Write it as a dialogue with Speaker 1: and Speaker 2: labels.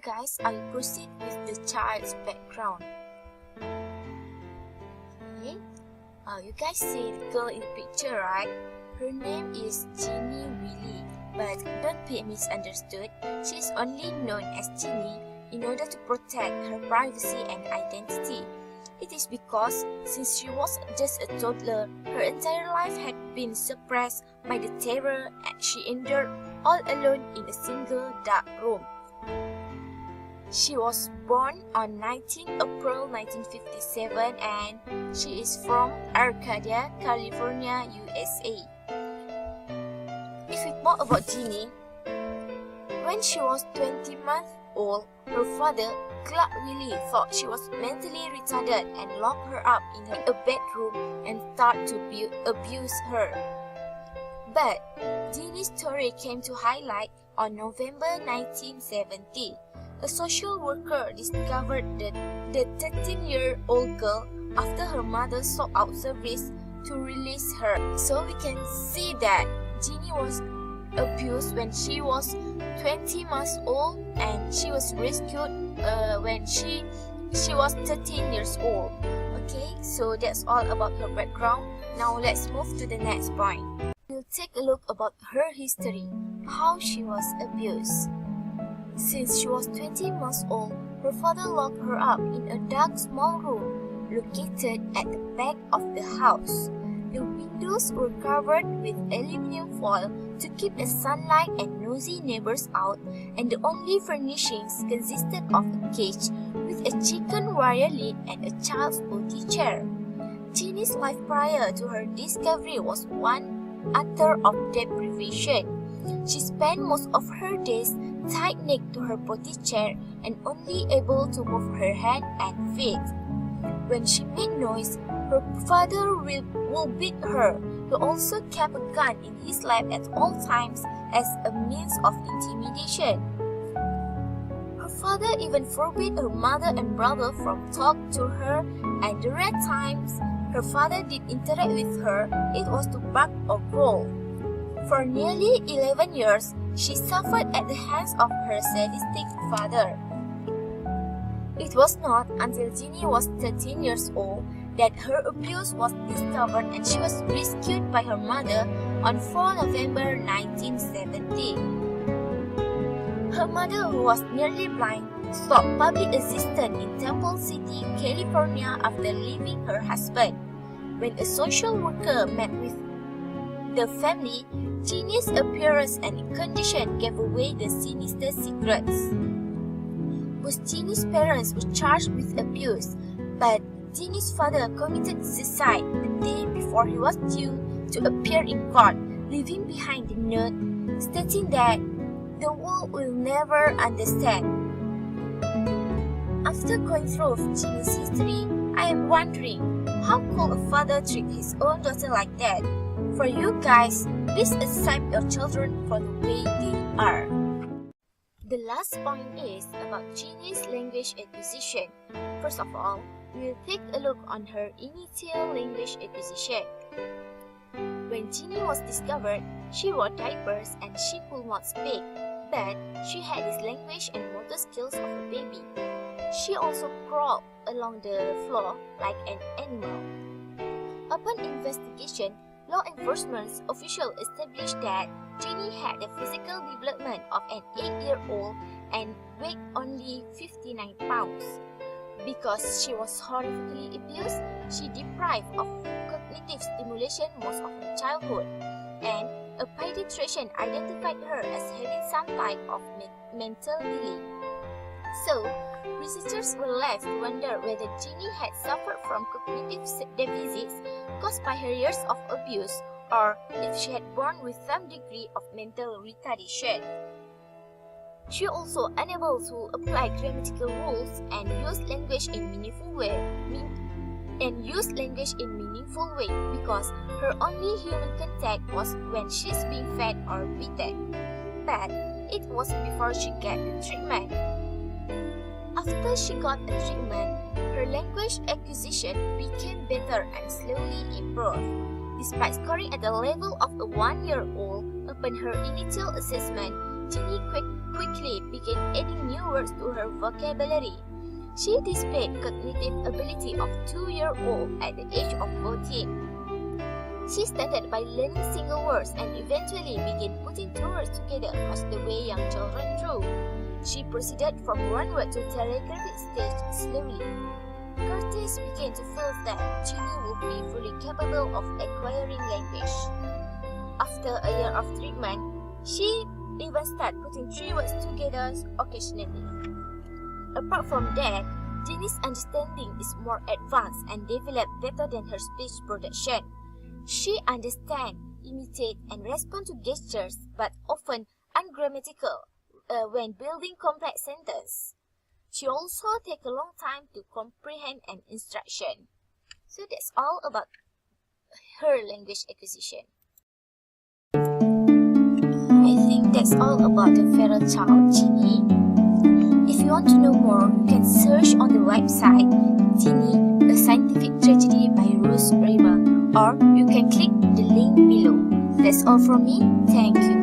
Speaker 1: guys, I'll proceed with the child's background. Okay, you guys see the girl in the picture, right? Her name is Genie Willy, but don't be misunderstood. She is only known as Genie in order to protect her privacy and identity. It is because since she was just a toddler, her entire life had been suppressed by the terror she endured all alone in a single dark room. She was born on 19 April 1957 and she is from Arcadia, California, USA. If we talk about Genie, when she was 20 months old, her father, Clark Willy, thought she was mentally retarded and locked her up in a bedroom and started to abuse her. But Genie's story came to highlight on November 1970. A social worker discovered the 13-year-old girl after her mother sought out service to release her. So we can see that Genie was abused when she was 20 months old and she was rescued when she was 13 years old. Okay, so that's all about her background. Now let's move to the next point. We'll take a look about her history, how she was abused. Since she was 20 months old, her father locked her up in a dark small room located at the back of the house. The windows were covered with aluminum foil to keep the sunlight and nosy neighbors out, and the only furnishings consisted of a cage with a chicken wire lid and a child's potty chair. Genie's life prior to her discovery was one utter of deprivation. She spent most of her days tight-necked to her potty chair and only able to move her hand and feet. When she made noise, her father will beat her. He also kept a gun in his lap at all times as a means of intimidation. Her father even forbade her mother and brother from talking to her, and the rare times her father did interact with her, it was to bark or growl. For nearly 11 years, she suffered at the hands of her sadistic father. It was not until Genie was 13 years old that her abuse was discovered and she was rescued by her mother on 4 November 1970. Her mother, who was nearly blind, sought public assistance in Temple City, California after leaving her husband. When a social worker met with the family, Genie's appearance and condition gave away the sinister secrets. Both Genie's parents were charged with abuse, but Genie's father committed suicide the day before he was due to appear in court, leaving behind a note stating that the world will never understand. After going through Genie's history, I am wondering, how could a father treat his own daughter like that? For you guys, please accept your children for the way they are. The last point is about Genie's language acquisition. First of all, we'll take a look on her initial language acquisition. When Genie was discovered, she wore diapers and she could not speak, but she had the language and motor skills of a baby. She also crawled along the floor like an animal. Upon investigation, law enforcement officials established that Genie had the physical development of an 8-year-old and weighed only 59 pounds. Because she was horrifically abused, she deprived of cognitive stimulation most of her childhood, and a pediatrician identified her as having some type of mental delay. So, researchers were left to wonder whether Genie had suffered from cognitive deficits caused by her years of abuse, or if she had born with some degree of mental retardation. She also unable to apply grammatical rules and use language in meaningful way because her only human contact was when she's being fed or beaten. But it was before she got the treatment. After she got a treatment, her language acquisition became better and slowly improved. Despite scoring at the level of a 1-year-old upon her initial assessment, Genie quickly began adding new words to her vocabulary. She displayed cognitive ability of 2-year-old at the age of 14. She started by learning single words and eventually began putting two words together much the way young children do. She proceeded from one word to telegraphic stage slowly. Curtis began to feel that Genie would be fully capable of acquiring language. After a year of treatment, she even started putting three words together occasionally. Apart from that, Genie's understanding is more advanced and developed better than her speech production. She understands, imitates, and responds to gestures, but often ungrammatical when building complex sentences. She also takes a long time to comprehend an instruction. So that's all about her language acquisition. I think that's all about the feral child, Genie. If you want to know more, you can search on the website Genie, A Scientific Tragedy by Rose Rimmer, or you can click the link below. That's all from me. Thank you.